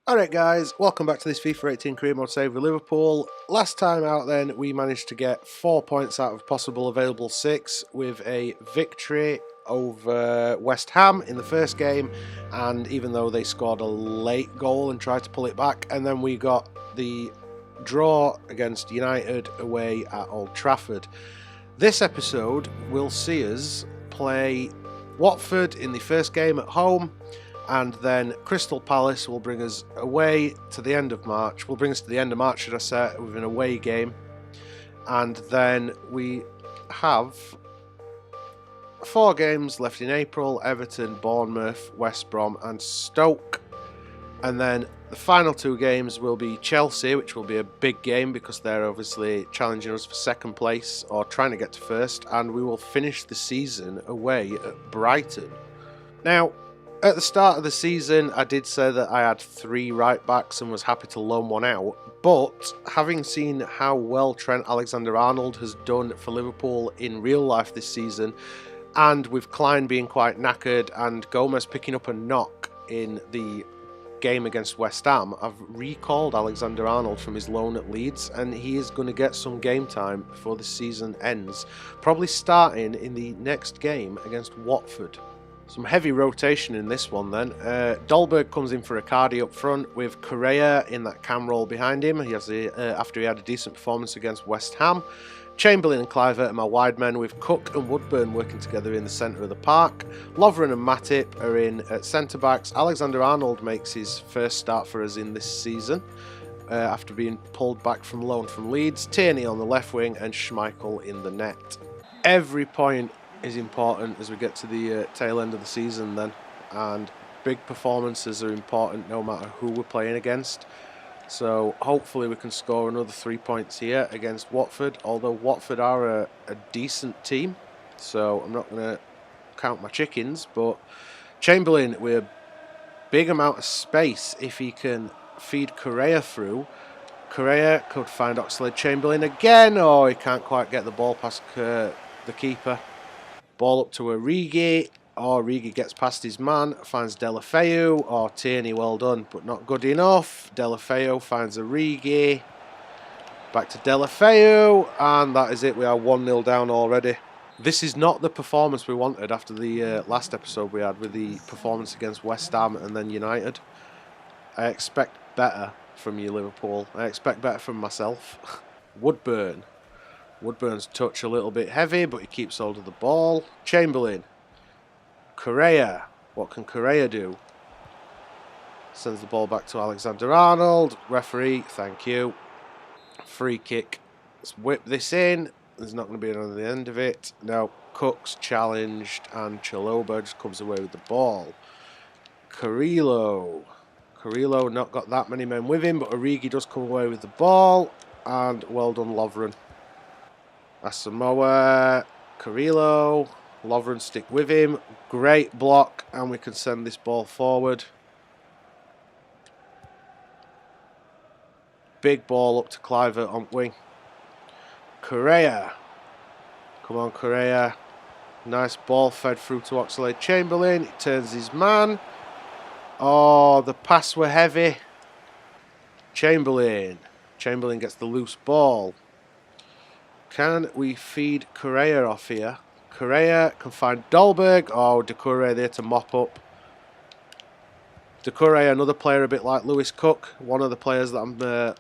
Alright guys, welcome back to this FIFA 18 career mode save with Liverpool. Last time out then we managed to get 4 points out of possible available 6 with a victory over West Ham in the first game, and even though they scored a late goal and tried to pull it back, and then we got the draw against United away at Old Trafford. This episode will see us play Watford in the first game at home, and then Crystal Palace will bring us away to the end of March. Will bring us to the end of March, should I say, with an away game. And then we have 4 games left in April: Everton, Bournemouth, West Brom and Stoke. And then the final 2 games will be Chelsea, which will be a big game because they're obviously challenging us for second place or trying to get to first. And we will finish the season away at Brighton. Now, at the start of the season, I did say that I had 3 right-backs and was happy to loan one out, but having seen how well Trent Alexander-Arnold has done for Liverpool in real life this season, and with Klein being quite knackered and Gomez picking up a knock in the game against West Ham, I've recalled Alexander-Arnold from his loan at Leeds, and he is going to get some game time before the season ends, probably starting in the next game against Watford. Some heavy rotation in this one then. Dolberg comes in for Icardi up front with Correa in that cam role behind him. He has after he had a decent performance against West Ham. Chamberlain and Kluivert are my wide men, with Cook and Woodburn working together in the centre of the park. Lovren and Matip are in at centre backs. Alexander-Arnold makes his first start for us in this season after being pulled back from loan from Leeds. Tierney on the left wing and Schmeichel in the net. Every point is important as we get to the tail end of the season then, and big performances are important no matter who we're playing against. So hopefully we can score another 3 points here against Watford, although Watford are a decent team, so I'm not going to count my chickens. But Chamberlain with a big amount of space, if he can feed Correa through. Correa could find Oxlade-Chamberlain again, or he can't quite get the ball past the keeper. Ball up to Origi. Origi gets past his man, finds Deulofeu. Oh, Tierney, well done, but not good enough. Deulofeu finds Origi. Back to Deulofeu, and that is it. We are 1-0 down already. This is not the performance we wanted after the last episode we had with the performance against West Ham and then United. I expect better from you, Liverpool. I expect better from myself. Woodburn. Woodburn's touch a little bit heavy, but he keeps hold of the ball. Chamberlain. Correa. What can Correa do? Sends the ball back to Alexander-Arnold. Referee, thank you. Free kick. Let's whip this in. There's not going to be another the end of it. No. Cook's challenged, and Chalobah just comes away with the ball. Carrillo. Carrillo not got that many men with him, but Origi does come away with the ball. And well done, Lovren. Asamoah, Carrillo, Lovren stick with him. Great block, and we can send this ball forward. Big ball up to Kluivert on wing. Correa. Come on, Correa. Nice ball fed through to Oxlade-Chamberlain. He turns his man. Oh, the pass were heavy. Chamberlain. Chamberlain gets the loose ball. Can we feed Correa off here? Correa can find Dolberg. Oh, Doucouré there to mop up. Doucouré, another player a bit like Lewis Cook. One of the players that I'm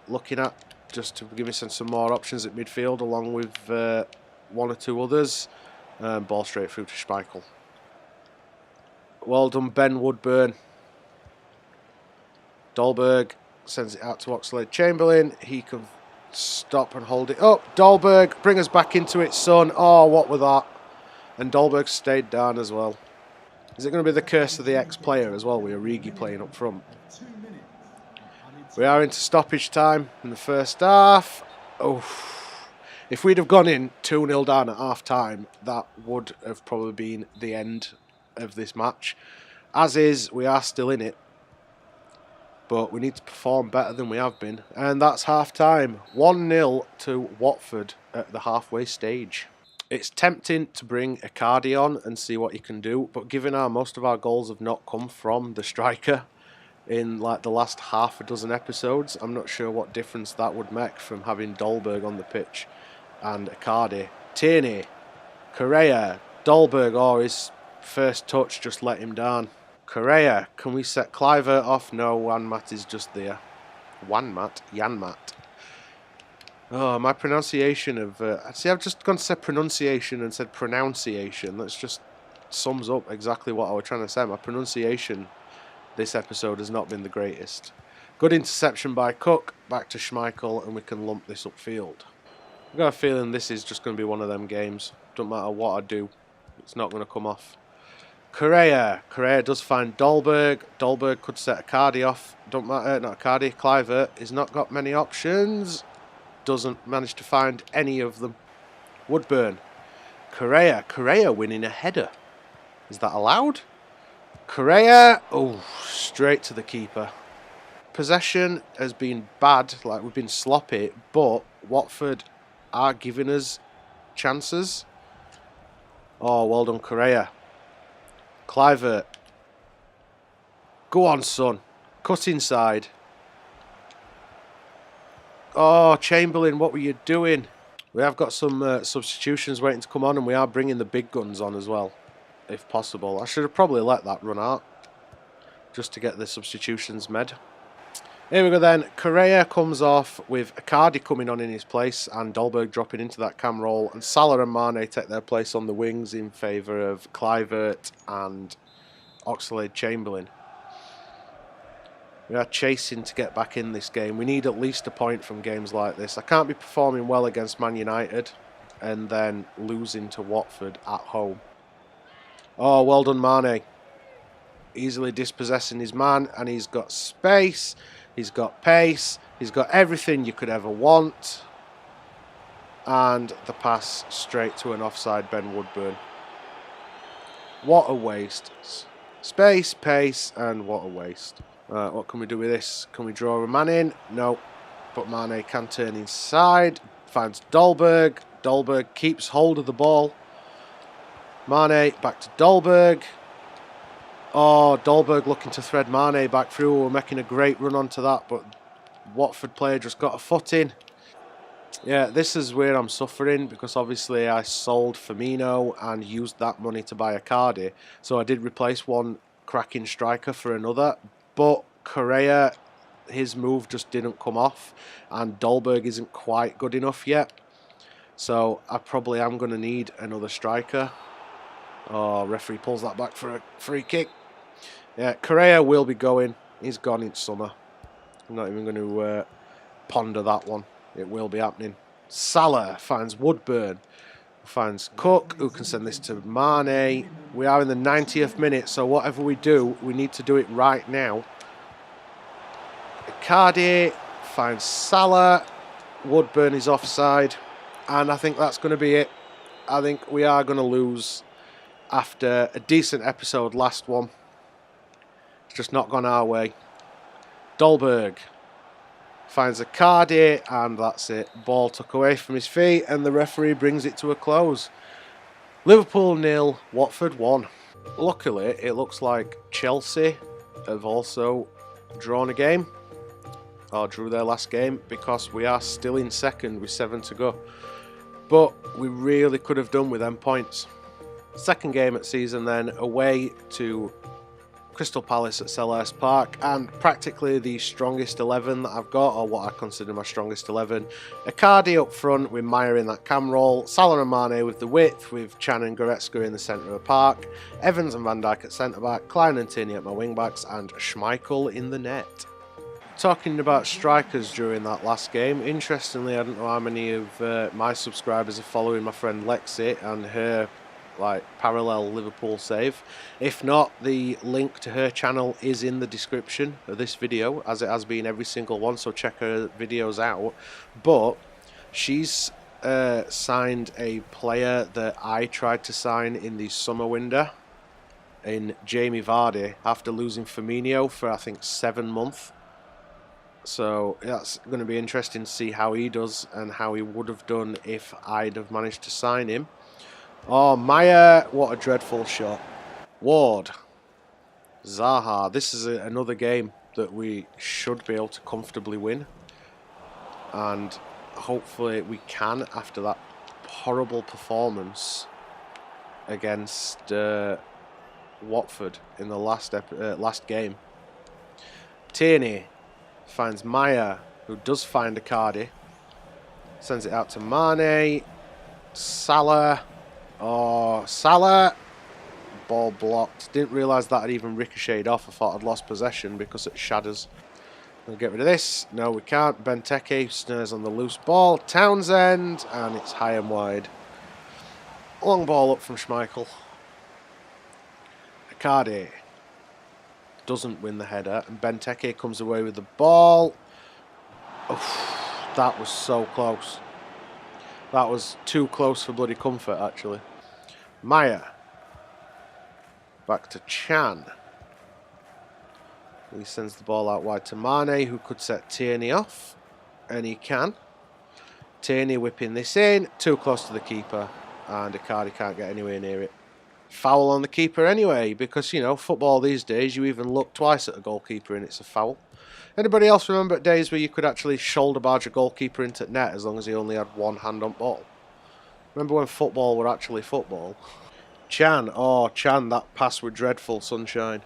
looking at, just to give me some more options at midfield, along with 1 or 2 others. Ball straight through to Schmeichel. Well done, Ben Woodburn. Dolberg sends it out to Oxlade-Chamberlain. He can stop and hold it up. Dolberg, bring us back into it, son. Oh, what was that? And Dolberg stayed down as well. Is it going to be the curse of the ex-player as well, with Origi playing up front? We are into stoppage time in the first half. Oh, if we'd have gone in 2-0 down at half-time, that would have probably been the end of this match. As is, we are still in it, but we need to perform better than we have been. And that's half-time. 1-0 to Watford at the halfway stage. It's tempting to bring Icardi on and see what he can do, but given most of our goals have not come from the striker, in like the last half a dozen episodes. I'm not sure what difference that would make from having Dolberg on the pitch and Icardi. Tierney, Correa, Dolberg, oh, his first touch just let him down. Correa, can we set Kluivert off? No, Janmat is just there. Janmat. Oh, my pronunciation of... see, I've just gone to say pronunciation and said pronunciation. That's just sums up exactly what I was trying to say. My pronunciation this episode has not been the greatest. Good interception by Cook. Back to Schmeichel, and we can lump this upfield. I've got a feeling this is just going to be one of them games. Don't matter what I do, it's not going to come off. Correa does find Dolberg. Dolberg could set Icardi off. Don't matter, not Icardi. Kluivert has not got many options. Doesn't manage to find any of them. Woodburn. Correa winning a header. Is that allowed? Correa, oh, straight to the keeper. Possession has been bad, like we've been sloppy, but Watford are giving us chances. Oh, well done, Correa. Kluivert. Go on, son. Cut inside. Oh, Chamberlain, what were you doing? We have got some substitutions waiting to come on, and we are bringing the big guns on as well, if possible. I should have probably let that run out, just to get the substitutions made. Here we go then. Correa comes off with Icardi coming on in his place and Dolberg dropping into that cam role, and Salah and Mane take their place on the wings in favour of Kluivert and Oxlade-Chamberlain. We are chasing to get back in this game. We need at least a point from games like this. I can't be performing well against Man United and then losing to Watford at home. Oh, well done, Mane. Easily dispossessing his man, and he's got space. He's got pace. He's got everything you could ever want. And the pass straight to an offside Ben Woodburn. What a waste. Space, pace, and what a waste. What can we do with this? Can we draw a man in? No. But Mane can turn inside. Finds Dolberg. Dolberg keeps hold of the ball. Mane back to Dolberg. Oh, Dolberg looking to thread Mane back through. We're making a great run onto that, but Watford player just got a foot in. Yeah, this is where I'm suffering, because obviously I sold Firmino and used that money to buy Icardi. So I did replace one cracking striker for another, but Correa, his move just didn't come off, and Dolberg isn't quite good enough yet. So I probably am going to need another striker. Oh, referee pulls that back for a free kick. Yeah, Correa will be going. He's gone in summer. I'm not even going to ponder that one. It will be happening. Salah finds Woodburn. Finds Cook, who can send this to Mane. We are in the 90th minute, so whatever we do, we need to do it right now. Icardi finds Salah. Woodburn is offside. And I think that's going to be it. I think we are going to lose after a decent episode, last one. It's just not gone our way. Dolberg finds Icardi, and that's it. Ball took away from his feet, and the referee brings it to a close. Liverpool 0, Watford 1. Luckily, it looks like Chelsea have also drawn a game, or drew their last game, because we are still in second with 7 to go. But we really could have done with them points. Second game at season then, away to Crystal Palace at Selhurst Park, and practically the strongest 11 that I've got, or what I consider my strongest 11. Icardi up front with Meyer in that cam role, Salah and Mane with the width, with Chan and Goretzka in the centre of the park, Evans and Van Dijk at centre-back, Klein and Tierney at my wing-backs, and Schmeichel in the net. Talking about strikers during that last game, interestingly, I don't know how many of my subscribers are following my friend Lexi and her parallel Liverpool save. If not, the link to her channel is in the description of this video, as it has been every single one, so check her videos out. But she's signed a player that I tried to sign in the summer window, in Jamie Vardy, after losing Firmino for I think 7 months. So that's going to be interesting to see how he does and how he would have done if I'd have managed to sign him. Oh, Meyer, what a dreadful shot. Ward. Zaha. This is another game that we should be able to comfortably win. And hopefully we can after that horrible performance against Watford in the last game. Tierney finds Maya, who does find Icardi. Sends it out to Mane. Salah. Oh, Salah. Ball blocked. Didn't realise that had even ricocheted off. I thought I'd lost possession because it shatters. We'll get rid of this. No, we can't. Benteke snares on the loose ball. Townsend. And it's high and wide. Long ball up from Schmeichel. Icardi doesn't win the header. And Benteke comes away with the ball. Oof, that was so close. That was too close for bloody comfort, actually. Maya. Back to Chan. He sends the ball out wide to Mane, who could set Tierney off. And he can. Tierney whipping this in. Too close to the keeper. And Icardi can't get anywhere near it. Foul on the keeper anyway, because, you know, football these days, you even look twice at a goalkeeper and it's a foul. Anybody else remember days where you could actually shoulder barge a goalkeeper into net as long as he only had one hand on ball? Remember when football were actually football? Chan, oh Chan, that pass were dreadful, sunshine.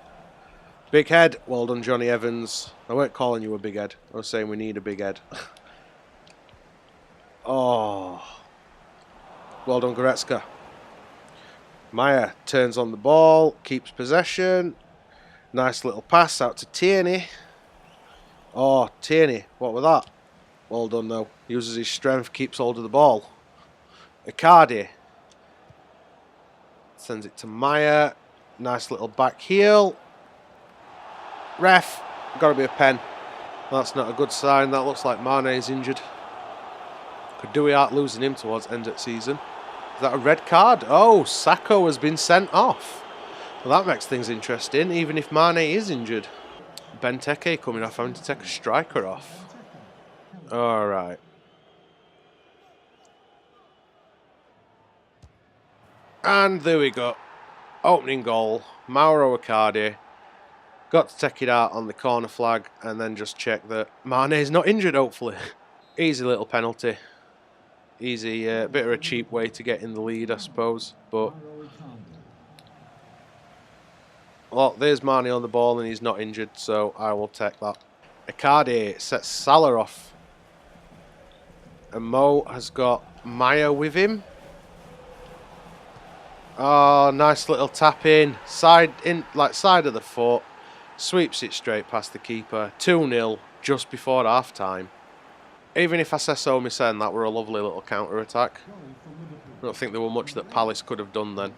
Big head, well done Johnny Evans. I weren't calling you a big head, I was saying we need a big head. Oh, well done Goretzka. Maya turns on the ball, keeps possession. Nice little pass out to Tierney. Oh, Tierney, what was that? Well done though. Uses his strength, keeps hold of the ball. Icardi sends it to Maya. Nice little back heel. Ref, got to be a pen. That's not a good sign. That looks like Mane is injured. Could do without losing him towards end of season. Is that a red card? Oh, Sacco has been sent off. Well, that makes things interesting, even if Mane is injured. Benteke coming off, having to take a striker off. Alright. And there we go. Opening goal. Mauro Icardi. Got to take it out on the corner flag and then just check that Mane is not injured, hopefully. Easy little penalty. Easy, bit of a cheap way to get in the lead, I suppose. But, well, there's Mane on the ball and he's not injured, so I will take that. Icardi sets Salah off. And Mo has got Maya with him. Oh, nice little tap in. Side of the foot. Sweeps it straight past the keeper. 2-0 just before half time. Even if I say so myself, that were a lovely little counter-attack. I don't think there were much that Palace could have done then.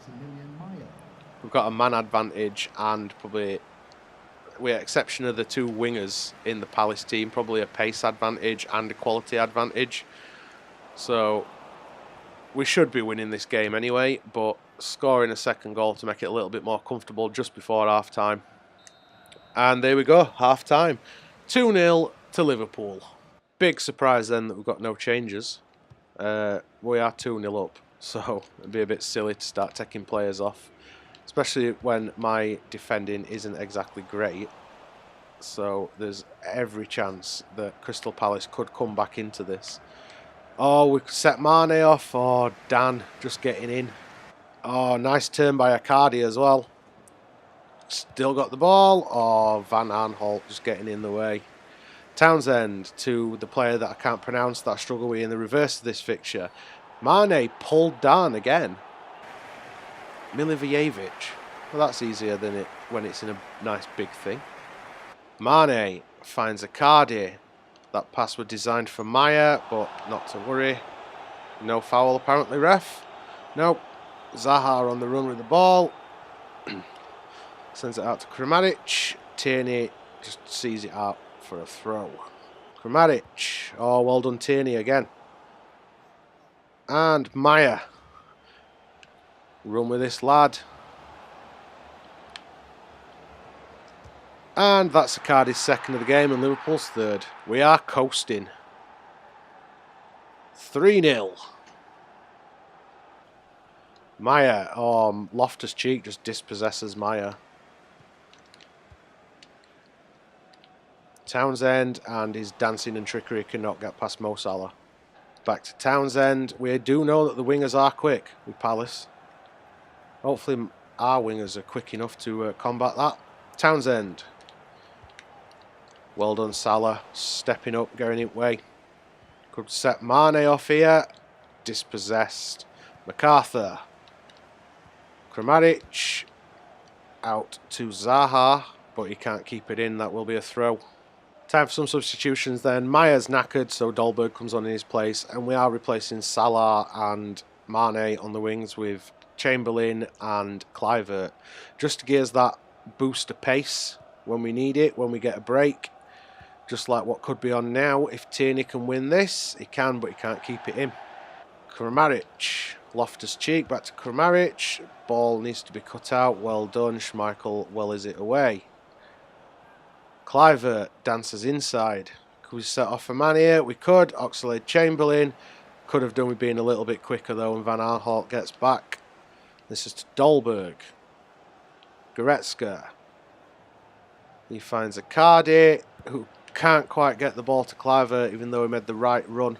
We've got a man advantage and probably, with the exception of the two wingers in the Palace team, probably a pace advantage and a quality advantage. So we should be winning this game anyway, but scoring a second goal to make it a little bit more comfortable just before half-time. And there we go, half-time. 2-0 to Liverpool. Big surprise then that we've got no changes. We are 2-0 up, so it'd be a bit silly to start taking players off. Especially when my defending isn't exactly great. So there's every chance that Crystal Palace could come back into this. Oh, we set Mane off. Oh, Dan just getting in. Oh, nice turn by Icardi as well. Still got the ball. Oh, Van Aanholt just getting in the way. Townsend to the player that I can't pronounce that I struggle with in the reverse of this fixture. Mane pulled down again. Milivojevic. Well, that's easier than it when it's in a nice big thing. Mane finds Icardi. That pass was designed for Maya, but not to worry. No foul apparently, ref. Nope. Zaha on the run with the ball. Sends it out to Kramaric. Tierney just sees it out for a throw. Kramaric. Oh, well done Tierney again. And Maya. Run with this lad. And that's Icardi's second of the game and Liverpool's third. We are coasting. 3-0. Maya. Oh, Loftus-Cheek just dispossesses Maya. Townsend, and his dancing and trickery cannot get past Mo Salah. Back to Townsend. We do know that the wingers are quick with Palace. Hopefully our wingers are quick enough to combat that. Townsend. Well done, Salah. Stepping up, getting it way. Could set Mane off here. Dispossessed. MacArthur. Kramaric. Out to Zaha, but he can't keep it in. That will be a throw. Time for some substitutions then. Mayer's knackered, so Dolberg comes on in his place, and we are replacing Salah and Mane on the wings with Chamberlain and Kluivert, just to give us that boost of pace when we need it, when we get a break, just like what could be on now. If Tierney can win this, he can, but he can't keep it in. Kramaric, Loftus-Cheek, back to Kramaric, ball needs to be cut out, well done, Schmeichel well is it away. Kluivert dances inside. Could we set off a man here? We could. Oxlade-Chamberlain. Could have done with being a little bit quicker though, and Van Aanholt gets back. This is to Dolberg. Goretzka. He finds Icardi, who can't quite get the ball to Kluivert even though he made the right run.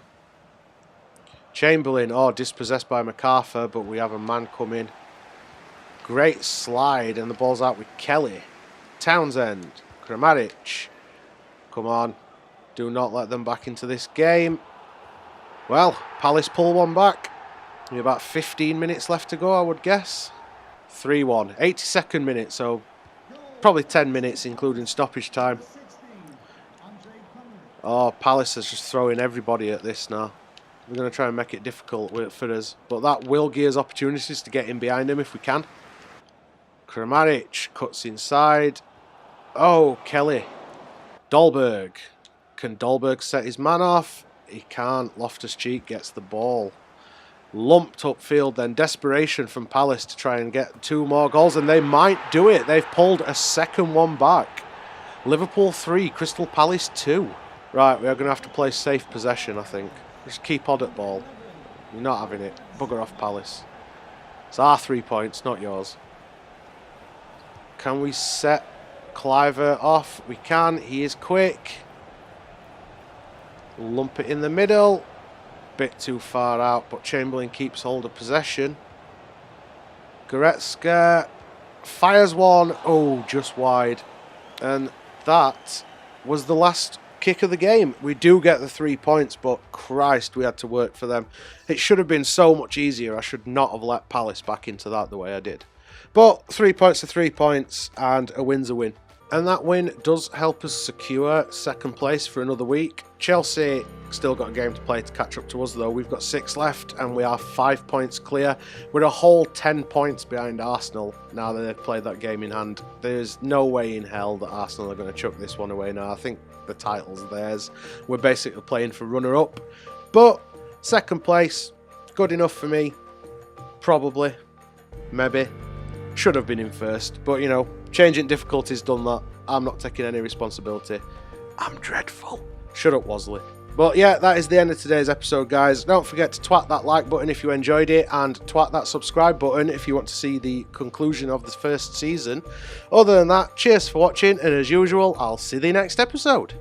Chamberlain, dispossessed by MacArthur, but we have a man come in. Great slide, and the ball's out with Kelly. Townsend. Kramaric. Come on. Do not let them back into this game. Well, Palace pull one back. Only about 15 minutes left to go, I would guess. 3-1. 82nd minute, so probably 10 minutes, including stoppage time. Palace is just throwing everybody at this now. We're going to try and make it difficult for us. But that will give us opportunities to get in behind him if we can. Kramaric cuts inside. Kelly. Dolberg. Can Dolberg set his man off? He can't. Loftus-Cheek gets the ball. Lumped upfield then. Desperation from Palace to try and get 2 more goals, and they might do it. They've pulled a second one back. Liverpool 3, Crystal Palace 2. Right, we are going to have to play safe possession, I think. Just keep on at ball. You're not having it. Bugger off, Palace. It's our 3 points, not yours. Can we set Kluivert off? We can. He is quick. Lump it in the middle. Bit too far out, but Chamberlain keeps hold of possession. Goretzka fires one. Just wide. And that was the last kick of the game. We do get the 3 points, but Christ, we had to work for them. It should have been so much easier. I should not have let Palace back into that the way I did. But 3 points are 3 points, and a win's a win. And that win does help us secure second place for another week. Chelsea still got a game to play to catch up to us though. We've got 6 left and we are 5 points clear. We're a whole 10 points behind Arsenal now that they've played that game in hand. There's no way in hell that Arsenal are going to chuck this one away now. I think the title's theirs. We're basically playing for runner-up. But second place, good enough for me. Probably. Maybe. Should have been in first. But, you know, changing difficulties done that. I'm not taking any responsibility. I'm dreadful. Shut up, Wasley. But yeah, that is the end of today's episode, guys. Don't forget to twat that like button if you enjoyed it, and twat that subscribe button if you want to see the conclusion of the first season. Other than that, cheers for watching, and as usual, I'll see you in the next episode.